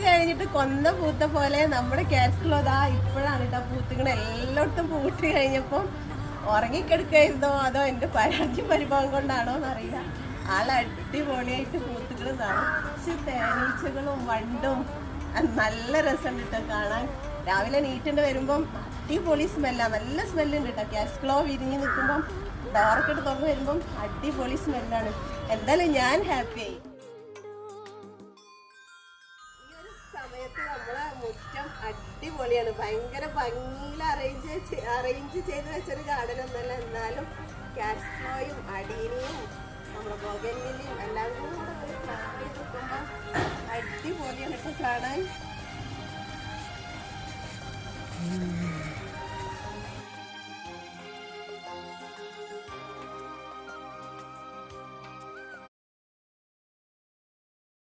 കഴിഞ്ഞിട്ട് കൊന്ന പൂത്ത പോലെ നമ്മുടെ കാസ്കിലോ ദാ ഇപ്പോഴാണ് കേട്ടോ പൂത്തുകൾ എല്ലായിടത്തും പൂട്ട് കഴിഞ്ഞപ്പം ഉറങ്ങിക്കെടുക്കായിരുന്നോ അതോ എൻ്റെ പരാജയ പരിഭവം കൊണ്ടാണോ എന്നറിയില്ല. അടിപൊളിയായിട്ട് പൂത്തുകൾ നിറച്ച് തേനീച്ചകളും വണ്ടും നല്ല രസമുണ്ട് കേട്ടോ കാണാൻ. രാവിലെ നീറ്റിൻ്റെ വരുമ്പം അടിപൊളി സ്മെല്ലാണ്, നല്ല സ്മെല്ലുണ്ട് കേട്ടോ. കാസ്കിലോ വിരിഞ്ഞ് നിൽക്കുമ്പം ഡോറൊക്കെ തുറന്ന് വരുമ്പം അടിപൊളി സ്മെല്ലാണ്. എന്തായാലും ഞാൻ ഹാപ്പിയായി. സമയത്ത് നമ്മളെ മുറ്റം അടിപൊളിയാണ്, ഭയങ്കര ഭംഗിയിൽ അറേഞ്ച് ചെയ്ത് വെച്ചൊരു ഗാർഡൻ ഒന്നല്ല. എന്നാലും കാസ്കിലോയും അടീനിയും നമ്മുടെ ബോഗൻവില്ലയും എല്ലാം കൂടെ നിൽക്കുമ്പോൾ അടിപൊളിയാണ് ഇപ്പൊ കാണാൻ.